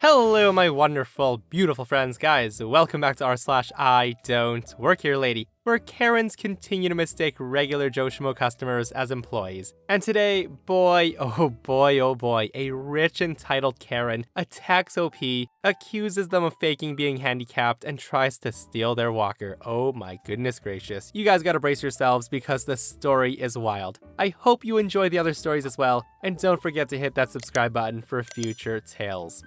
Hello, my wonderful, beautiful friends, guys. Welcome back to r/IDontWorkHereLady, where Karens continue to mistake regular Joe Schmo customers as employees. And today, boy, oh boy, a rich entitled Karen attacks OP, accuses them of faking being handicapped, and tries to steal their walker. Oh my goodness gracious. You guys gotta brace yourselves because the story is wild. I hope you enjoy the other stories as well, and don't forget to hit that subscribe button for future tales.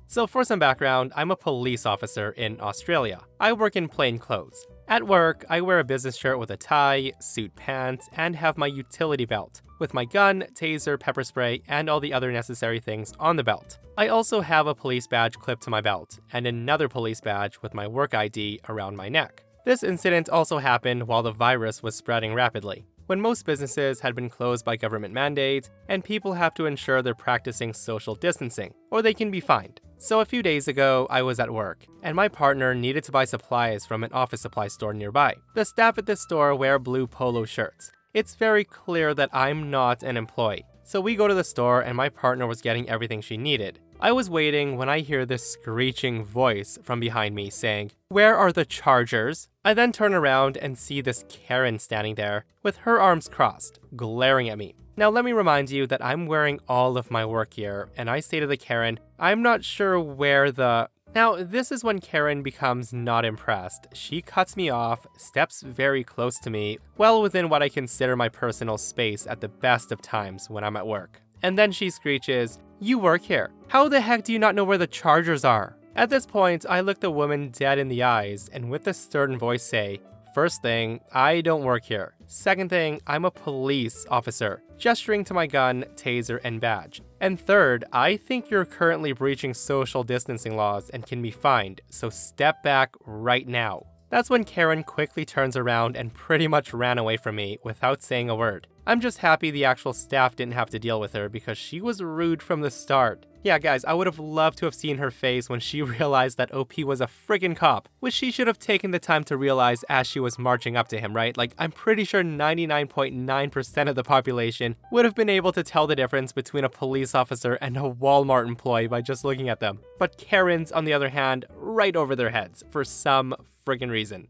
So for some background, I'm a police officer in Australia. I work in plain clothes. At work, I wear a business shirt with a tie, suit pants, and have my utility belt, with my gun, taser, pepper spray, and all the other necessary things on the belt. I also have a police badge clipped to my belt, and another police badge with my work ID around my neck. This incident also happened while the virus was spreading rapidly, when most businesses had been closed by government mandates, and people have to ensure they're practicing social distancing, or they can be fined. So a few days ago, I was at work, and my partner needed to buy supplies from an office supply store nearby. The staff at this store wear blue polo shirts. It's very clear that I'm not an employee. So we go to the store, and my partner was getting everything she needed. I was waiting when I hear this screeching voice from behind me saying, "Where are the chargers?" I then turn around and see this Karen standing there with her arms crossed, glaring at me. Now let me remind you that I'm wearing all of my work gear, and I say to the Karen, "I'm not sure where the..." Now this is when Karen becomes not impressed. She cuts me off, steps very close to me, well within what I consider my personal space at the best of times when I'm at work. And then she screeches, "You work here. How the heck do you not know where the chargers are?" At this point, I look the woman dead in the eyes and with a stern voice say, "First thing, I don't work here. Second thing, I'm a police officer," gesturing to my gun, taser, and badge. And third, I think you're currently breaching social distancing laws and can be fined, so step back right now. That's when Karen quickly turns around and pretty much ran away from me without saying a word. I'm just happy the actual staff didn't have to deal with her because she was rude from the start. Yeah, guys, I would have loved to have seen her face when she realized that OP was a friggin' cop, which she should have taken the time to realize as she was marching up to him, right? Like, I'm pretty sure 99.9% of the population would have been able to tell the difference between a police officer and a Walmart employee by just looking at them. But Karens, on the other hand, right over their heads for some friggin' reason.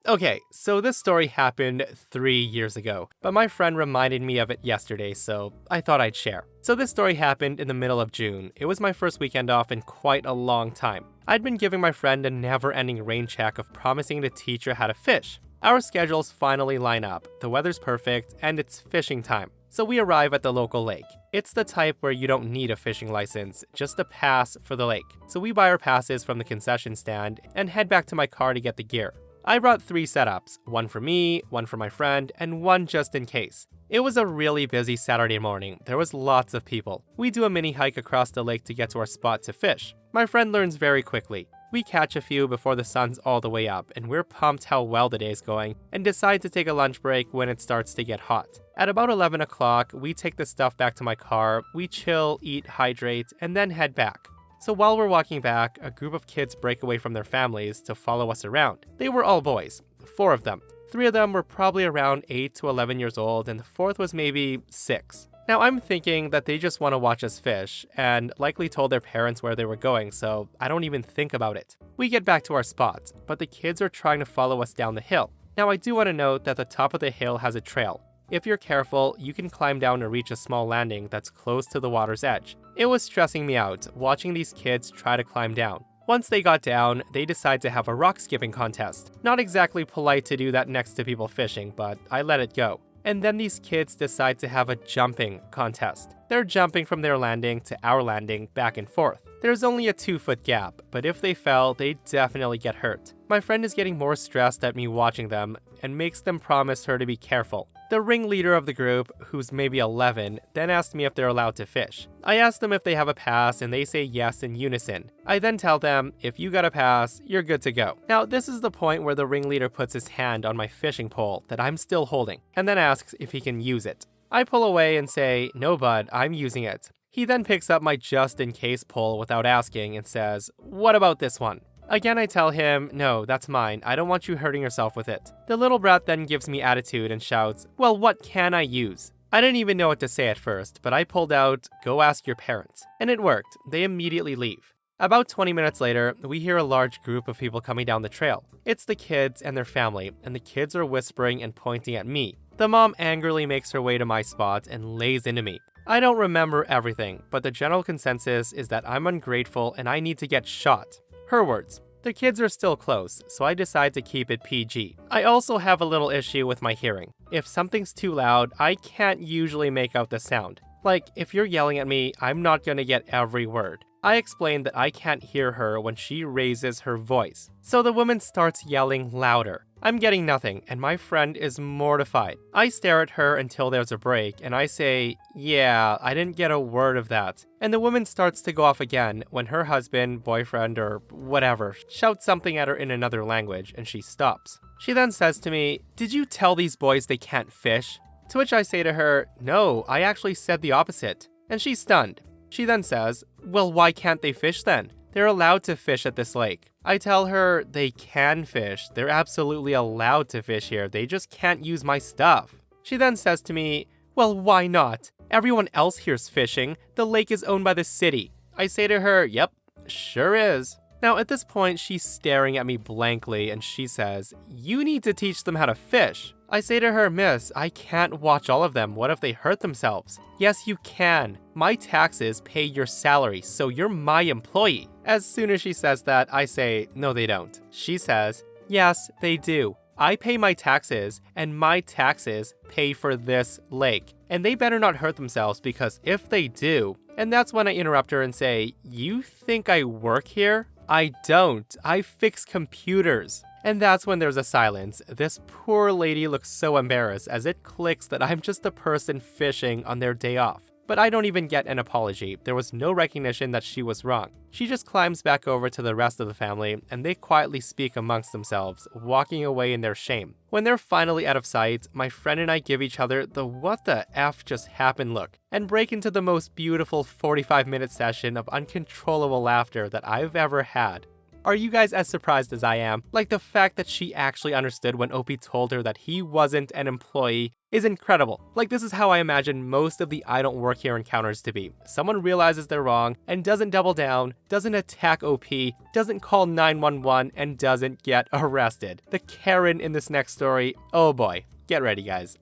Okay, so this story happened 3 years ago, but my friend reminded me of it yesterday, so I thought I'd share. So this story happened in the middle of June. It was my first weekend off in quite a long time. I'd been giving my friend a never-ending rain check of promising to teach her how to fish. Our schedules finally line up, the weather's perfect, and it's fishing time. So we arrive at the local lake. It's the type where you don't need a fishing license, just a pass for the lake. So we buy our passes from the concession stand and head back to my car to get the gear. I brought 3 setups, one for me, one for my friend, and one just in case. It was a really busy Saturday morning. There was lots of people. We do a mini hike across the lake to get to our spot to fish. My friend learns very quickly. We catch a few before the sun's all the way up, and we're pumped how well the day's going, and decide to take a lunch break when it starts to get hot. At about 11 o'clock, we take the stuff back to my car, we chill, eat, hydrate, and then head back. So while we're walking back, a group of kids break away from their families to follow us around. They were all boys, 4 of them. 3 of them were probably around 8 to 11 years old, and the 4th was maybe 6. Now I'm thinking that they just want to watch us fish, and likely told their parents where they were going, so I don't even think about it. We get back to our spot, but the kids are trying to follow us down the hill. Now I do want to note that the top of the hill has a trail. If you're careful, you can climb down to reach a small landing that's close to the water's edge. It was stressing me out, watching these kids try to climb down. Once they got down, they decided to have a rock skipping contest. Not exactly polite to do that next to people fishing, but I let it go. And then these kids decide to have a jumping contest. They're jumping from their landing to our landing back and forth. There's only a 2-foot gap, but if they fell, they'd definitely get hurt. My friend is getting more stressed at me watching them and makes them promise her to be careful. The ringleader of the group, who's maybe 11, then asked me if they're allowed to fish. I asked them if they have a pass and they say yes in unison. I then tell them, if you got a pass, you're good to go. Now this is the point where the ringleader puts his hand on my fishing pole that I'm still holding, and then asks if he can use it. I pull away and say, "No bud, I'm using it." He then picks up my just-in-case pole without asking and says, "What about this one?" Again, I tell him, "No, that's mine. I don't want you hurting yourself with it." The little brat then gives me attitude and shouts, "Well, what can I use?" I didn't even know what to say at first, but I pulled out, "Go ask your parents." And it worked. They immediately leave. About 20 minutes later, we hear a large group of people coming down the trail. It's the kids and their family, and the kids are whispering and pointing at me. The mom angrily makes her way to my spot and lays into me. I don't remember everything, but the general consensus is that I'm ungrateful and I need to get shot. Her words. The kids are still close, so I decide to keep it PG. I also have a little issue with my hearing. If something's too loud, I can't usually make out the sound. Like, if you're yelling at me, I'm not gonna get every word. I explain that I can't hear her when she raises her voice. So the woman starts yelling louder. I'm getting nothing, and my friend is mortified. I stare at her until there's a break, and I say, "Yeah, I didn't get a word of that." And the woman starts to go off again when her husband, boyfriend, or whatever shouts something at her in another language, and she stops. She then says to me, "Did you tell these boys they can't fish?" To which I say to her, "No, I actually said the opposite." And she's stunned. She then says, "Well, why can't they fish then? They're allowed to fish at this lake." I tell her they can fish. They're absolutely allowed to fish here. They just can't use my stuff. She then says to me, "Well, why not? Everyone else here's fishing. The lake is owned by the city." I say to her, "Yep, sure is." Now, at this point, she's staring at me blankly and she says, "You need to teach them how to fish." I say to her, "Miss, I can't watch all of them. What if they hurt themselves?" "Yes, you can. My taxes pay your salary, so you're my employee." As soon as she says that, I say, "No, they don't." She says, "Yes, they do. I pay my taxes, and my taxes pay for this lake. And they better not hurt themselves, because if they do..." And that's when I interrupt her and say, "You think I work here?" "I don't. I fix computers." And that's when there's a silence. This poor lady looks so embarrassed as it clicks that I'm just a person fishing on their day off. But I don't even get an apology. There was no recognition that she was wrong. She just climbs back over to the rest of the family, and they quietly speak amongst themselves, walking away in their shame. When they're finally out of sight, my friend and I give each other the "what the F just happened" look, and break into the most beautiful 45-minute session of uncontrollable laughter that I've ever had. Are you guys as surprised as I am? Like, the fact that she actually understood when Opie told her that he wasn't an employee is incredible. Like, this is how I imagine most of the I Don't Work Here encounters to be. Someone realizes they're wrong and doesn't double down, doesn't attack OP, doesn't call 911, and doesn't get arrested. The Karen in this next story, oh boy. Get ready, guys.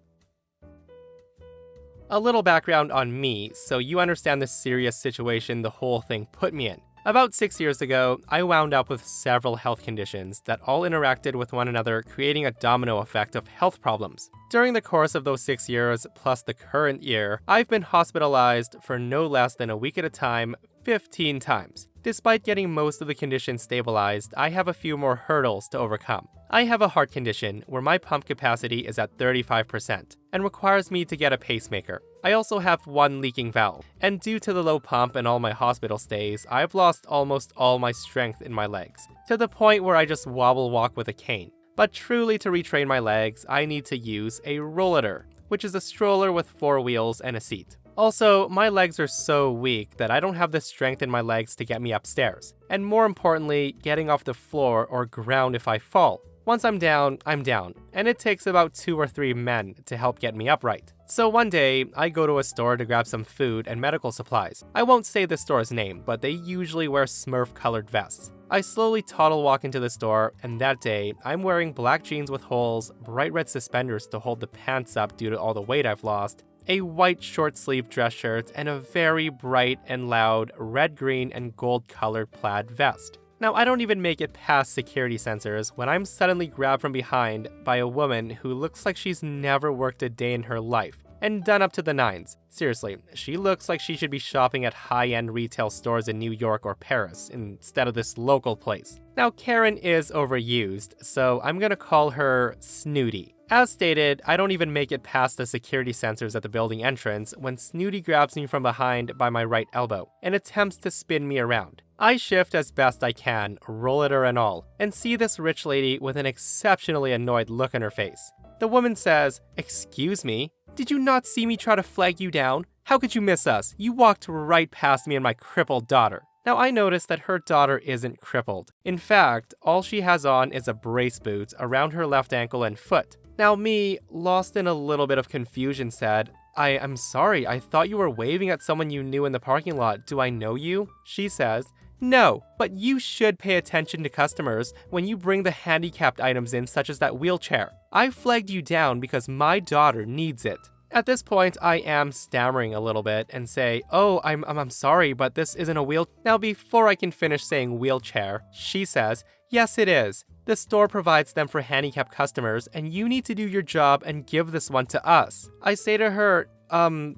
A little background on me, so you understand the serious situation the whole thing put me in. About 6 years ago, I wound up with several health conditions that all interacted with one another, creating a domino effect of health problems. During the course of those 6 years, plus the current year, I've been hospitalized for no less than a week at a time, 15 times. Despite getting most of the conditions stabilized, I have a few more hurdles to overcome. I have a heart condition where my pump capacity is at 35% and requires me to get a pacemaker. I also have one leaking valve, and due to the low pump and all my hospital stays, I've lost almost all my strength in my legs, to the point where I just wobble walk with a cane. But truly, to retrain my legs, I need to use a rollator, which is a stroller with 4 wheels and a seat. Also, my legs are so weak that I don't have the strength in my legs to get me upstairs, and more importantly, getting off the floor or ground if I fall. Once I'm down, and it takes about 2 or 3 men to help get me upright. So one day, I go to a store to grab some food and medical supplies. I won't say the store's name, but they usually wear Smurf-colored vests. I slowly toddle walk into the store, and that day, I'm wearing black jeans with holes, bright red suspenders to hold the pants up due to all the weight I've lost, a white short-sleeved dress shirt, and a very bright and loud red, green, and gold-colored plaid vest. Now, I don't even make it past security sensors when I'm suddenly grabbed from behind by a woman who looks like she's never worked a day in her life, and done up to the nines. Seriously, she looks like she should be shopping at high-end retail stores in New York or Paris instead of this local place. Now, Karen is overused, so I'm gonna call her Snooty. As stated, I don't even make it past the security sensors at the building entrance when Snooty grabs me from behind by my right elbow and attempts to spin me around. I shift as best I can, rollator and all, and see this rich lady with an exceptionally annoyed look on her face. The woman says, "Excuse me, did you not see me try to flag you down? How could you miss us? You walked right past me and my crippled daughter." Now, I notice that her daughter isn't crippled. In fact, all she has on is a brace boot around her left ankle and foot. Now me, lost in a little bit of confusion, said, I'm sorry, I thought you were waving at someone you knew in the parking lot. Do I know you? She says, no, but you should pay attention to customers when you bring the handicapped items in, such as that wheelchair. I flagged you down because my daughter needs it. At this point, I am stammering a little bit and say, oh, I'm sorry, but this isn't a wheel. Now, before I can finish saying wheelchair, she says, yes, it is. The store provides them for handicapped customers, and you need to do your job and give this one to us. I say to her,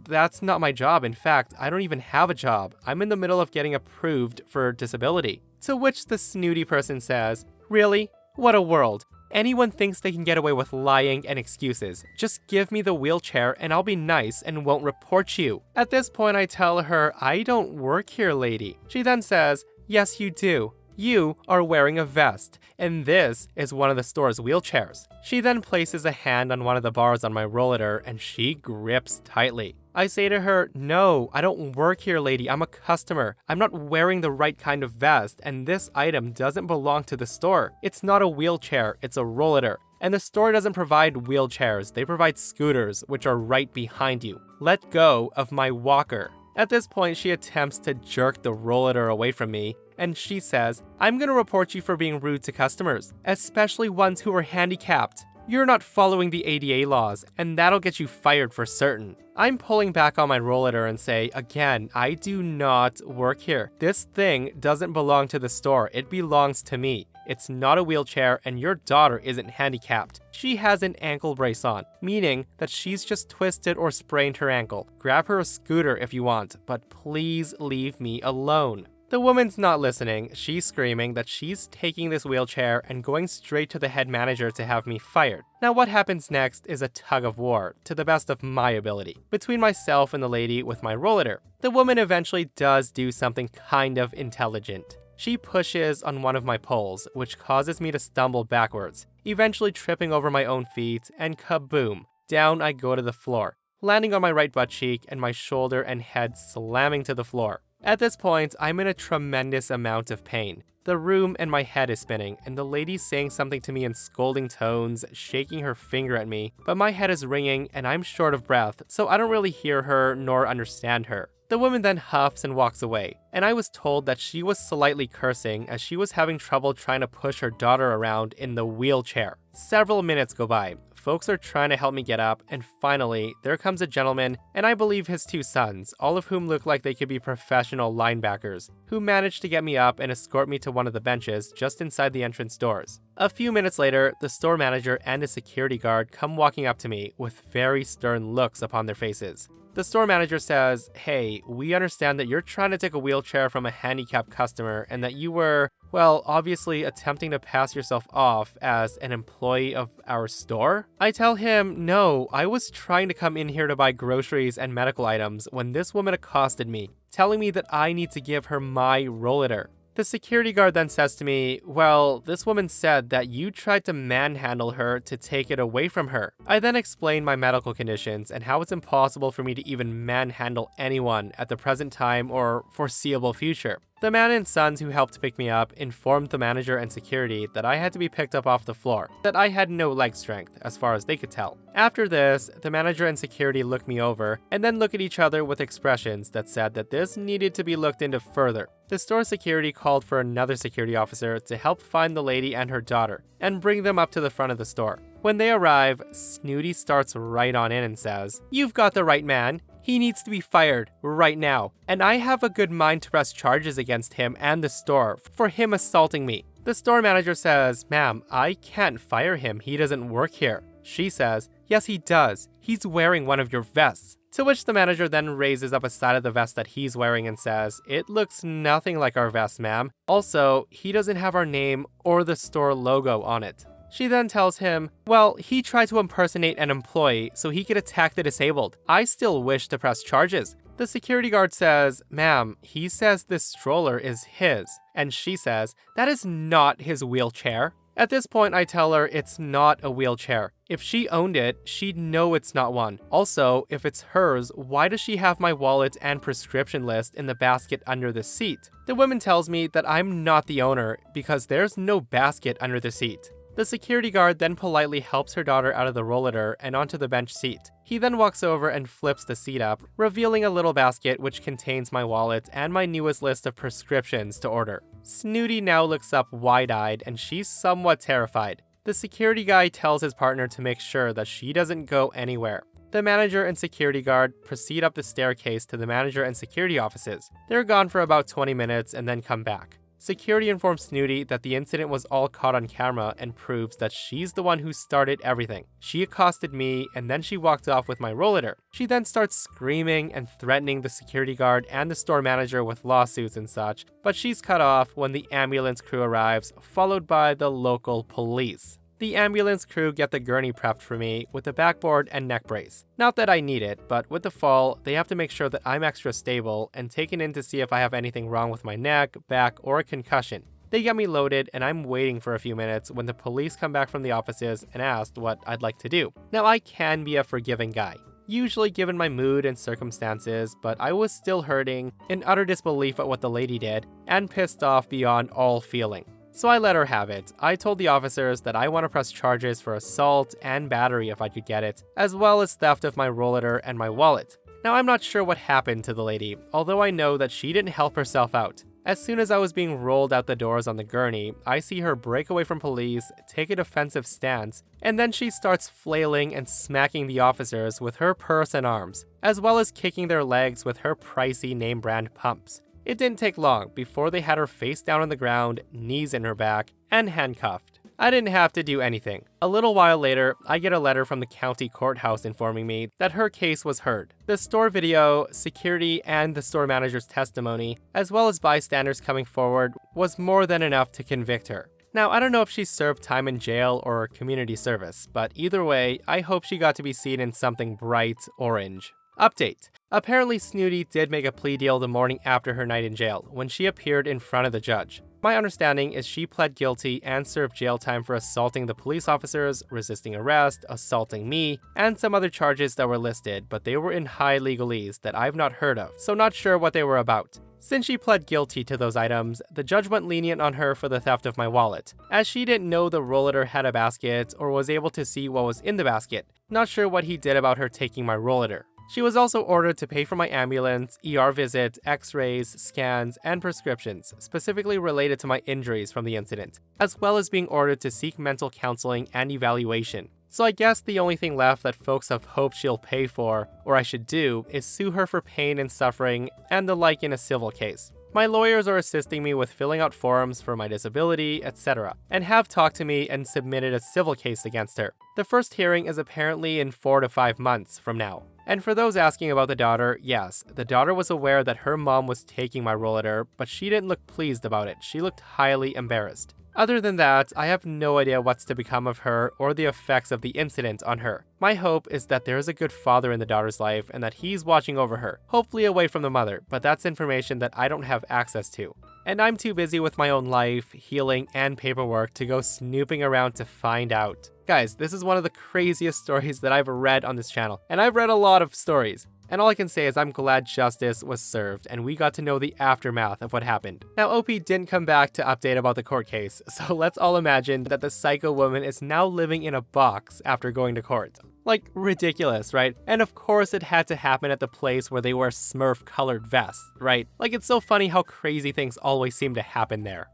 that's not my job. In fact, I don't even have a job. I'm in the middle of getting approved for disability. To which the snooty person says, really? What a world. Anyone thinks they can get away with lying and excuses. Just give me the wheelchair and I'll be nice and won't report you. At this point, I tell her, I don't work here, lady. She then says, yes, you do. You are wearing a vest, and this is one of the store's wheelchairs. She then places a hand on one of the bars on my rollator and she grips tightly. I say to her, no, I don't work here, lady. I'm a customer. I'm not wearing the right kind of vest, and this item doesn't belong to the store. It's not a wheelchair, it's a rollator. And the store doesn't provide wheelchairs, they provide scooters, which are right behind you. Let go of my walker. At this point, she attempts to jerk the rollator away from me, and she says, I'm gonna report you for being rude to customers, especially ones who are handicapped. You're not following the ADA laws, and that'll get you fired for certain. I'm pulling back on my rollator and say, again, I do not work here. This thing doesn't belong to the store, it belongs to me. It's not a wheelchair, and your daughter isn't handicapped. She has an ankle brace on, meaning that she's just twisted or sprained her ankle. Grab her a scooter if you want, but please leave me alone. The woman's not listening. She's screaming that she's taking this wheelchair and going straight to the head manager to have me fired. Now what happens next is a tug of war, to the best of my ability, between myself and the lady with my rollator. The woman eventually does do something kind of intelligent. She pushes on one of my poles, which causes me to stumble backwards, eventually tripping over my own feet, and kaboom, down I go to the floor, landing on my right butt cheek and my shoulder and head slamming to the floor. At this point, I'm in a tremendous amount of pain. The room and my head is spinning, and the lady's saying something to me in scolding tones, shaking her finger at me, but my head is ringing and I'm short of breath, so I don't really hear her nor understand her. The woman then huffs and walks away, and I was told that she was slightly cursing as she was having trouble trying to push her daughter around in the wheelchair. Several minutes go by. Folks are trying to help me get up, and finally, there comes a gentleman, and I believe his two sons, all of whom look like they could be professional linebackers, who managed to get me up and escort me to one of the benches just inside the entrance doors. A few minutes later, the store manager and a security guard come walking up to me with very stern looks upon their faces. The store manager says, hey, we understand that you're trying to take a wheelchair from a handicapped customer and that you were, well, obviously attempting to pass yourself off as an employee of our store? I tell him, no, I was trying to come in here to buy groceries and medical items when this woman accosted me, telling me that I need to give her my rollator. The security guard then says to me, well, this woman said that you tried to manhandle her to take it away from her. I then explain my medical conditions and how it's impossible for me to even manhandle anyone at the present time or foreseeable future. The man and sons who helped pick me up informed the manager and security that I had to be picked up off the floor, that I had no leg strength, as far as they could tell. After this, the manager and security looked me over, and then look at each other with expressions that said that this needed to be looked into further. The store security called for another security officer to help find the lady and her daughter, and bring them up to the front of the store. When they arrive, Snooty starts right on in and says, "You've got the right man. He needs to be fired right now, and I have a good mind to press charges against him and the store for him assaulting me." The store manager says, "Ma'am, I can't fire him. He doesn't work here." She says, "Yes, he does. He's wearing one of your vests." To which the manager then raises up a side of the vest that he's wearing and says, "It looks nothing like our vest, ma'am. Also, he doesn't have our name or the store logo on it." She then tells him, well, he tried to impersonate an employee so he could attack the disabled. I still wish to press charges. The security guard says, "Ma'am, he says this stroller is his." And she says, "That is not his wheelchair." At this point, I tell her it's not a wheelchair. If she owned it, she'd know it's not one. Also, if it's hers, why does she have my wallet and prescription list in the basket under the seat? The woman tells me that I'm not the owner because there's no basket under the seat. The security guard then politely helps her daughter out of the rollator and onto the bench seat. He then walks over and flips the seat up, revealing a little basket which contains my wallet and my newest list of prescriptions to order. Snooty now looks up wide-eyed and she's somewhat terrified. The security guy tells his partner to make sure that she doesn't go anywhere. The manager and security guard proceed up the staircase to the manager and security offices. They're gone for about 20 minutes and then come back. Security informs Snooty that the incident was all caught on camera and proves that she's the one who started everything. She accosted me and then she walked off with my rollator. She then starts screaming and threatening the security guard and the store manager with lawsuits and such, but she's cut off when the ambulance crew arrives, followed by the local police. The ambulance crew get the gurney prepped for me with a backboard and neck brace. Not that I need it, but with the fall, they have to make sure that I'm extra stable and taken in to see if I have anything wrong with my neck, back, or a concussion. They get me loaded and I'm waiting for a few minutes when the police come back from the offices and ask what I'd like to do. Now I can be a forgiving guy, usually given my mood and circumstances, but I was still hurting, in utter disbelief at what the lady did, and pissed off beyond all feeling. So I let her have it. I told the officers that I want to press charges for assault and battery if I could get it, as well as theft of my rollator and my wallet. Now I'm not sure what happened to the lady, although I know that she didn't help herself out. As soon as I was being rolled out the doors on the gurney, I see her break away from police, take a defensive stance, and then she starts flailing and smacking the officers with her purse and arms, as well as kicking their legs with her pricey name brand pumps. It didn't take long before they had her face down on the ground, knees in her back, and handcuffed. I didn't have to do anything. A little while later, I get a letter from the county courthouse informing me that her case was heard. The store video, security, and the store manager's testimony, as well as bystanders coming forward, was more than enough to convict her. Now, I don't know if she served time in jail or community service, but either way, I hope she got to be seen in something bright orange. Update. Apparently Snooty did make a plea deal the morning after her night in jail, when she appeared in front of the judge. My understanding is she pled guilty and served jail time for assaulting the police officers, resisting arrest, assaulting me, and some other charges that were listed, but they were in high legalese that I've not heard of, so not sure what they were about. Since she pled guilty to those items, the judge went lenient on her for the theft of my wallet, as she didn't know the rollator had a basket or was able to see what was in the basket. Not sure what he did about her taking my rollator. She was also ordered to pay for my ambulance, ER visit, x-rays, scans, and prescriptions, specifically related to my injuries from the incident, as well as being ordered to seek mental counseling and evaluation. So I guess the only thing left that folks have hoped she'll pay for, or I should do, is sue her for pain and suffering and the like in a civil case. My lawyers are assisting me with filling out forms for my disability, etc., and have talked to me and submitted a civil case against her. The first hearing is apparently in 4 to 5 months from now. And for those asking about the daughter, yes, the daughter was aware that her mom was taking my rollator, but she didn't look pleased about it. She looked highly embarrassed. Other than that, I have no idea what's to become of her or the effects of the incident on her. My hope is that there is a good father in the daughter's life and that he's watching over her, hopefully away from the mother, but that's information that I don't have access to. And I'm too busy with my own life, healing, and paperwork to go snooping around to find out. Guys, this is one of the craziest stories that I've read on this channel, and I've read a lot of stories. And all I can say is I'm glad justice was served and we got to know the aftermath of what happened. Now, OP didn't come back to update about the court case, so let's all imagine that the psycho woman is now living in a box after going to court. Like, ridiculous, right? And of course it had to happen at the place where they wear Smurf-colored vests, right? Like, it's so funny how crazy things always seem to happen there.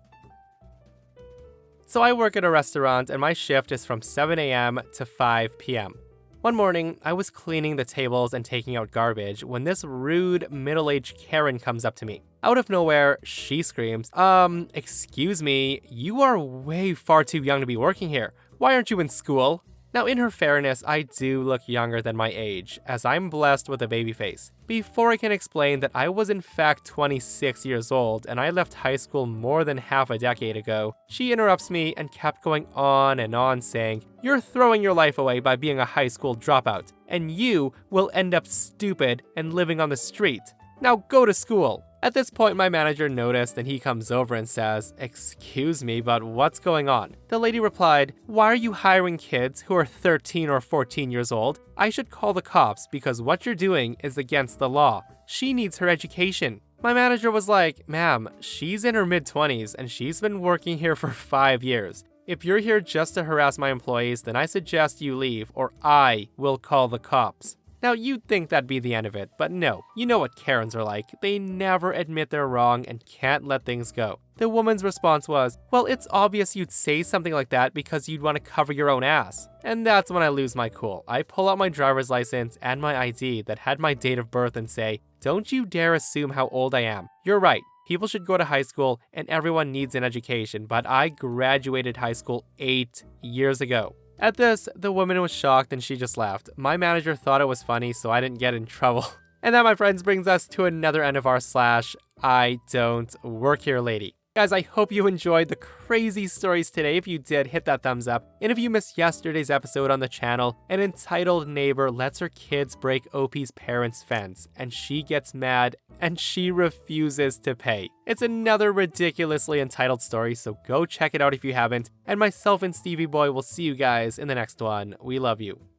So I work at a restaurant and my shift is from 7 a.m. to 5 p.m. One morning, I was cleaning the tables and taking out garbage when this rude, middle-aged Karen comes up to me. Out of nowhere, she screams, excuse me, you are way far too young to be working here. Why aren't you in school? Now, in her fairness, I do look younger than my age, as I'm blessed with a baby face. Before I can explain that I was in fact 26 years old and I left high school more than half a decade ago, she interrupts me and kept going on and on saying, "You're throwing your life away by being a high school dropout, and you will end up stupid and living on the street. Now go to school." At this point, my manager noticed and he comes over and says, "Excuse me, but what's going on?" The lady replied, "Why are you hiring kids who are 13 or 14 years old? I should call the cops because what you're doing is against the law. She needs her education." My manager was like, "Ma'am, she's in her mid-20s and she's been working here for 5 years. If you're here just to harass my employees, then I suggest you leave, or I will call the cops. Now, you'd think that'd be the end of it, but no. You know what Karens are like. They never admit they're wrong and can't let things go. The woman's response was, well, it's obvious you'd say something like that because you'd want to cover your own ass. And that's when I lose my cool. I pull out my driver's license and my ID that had my date of birth and say, don't you dare assume how old I am. You're right. People should go to high school and everyone needs an education, but I graduated high school 8 years ago. At this, the woman was shocked and she just laughed. My manager thought it was funny, so I didn't get in trouble. And that, my friends, brings us to another end of our /IDontWorkHereLady. Guys, I hope you enjoyed the crazy stories today. If you did, hit that thumbs up. And if you missed yesterday's episode on the channel, an entitled neighbor lets her kids break OP's parents' fence, and she gets mad and she refuses to pay. It's another ridiculously entitled story, so go check it out if you haven't. And myself and Stevie Boy will see you guys in the next one. We love you.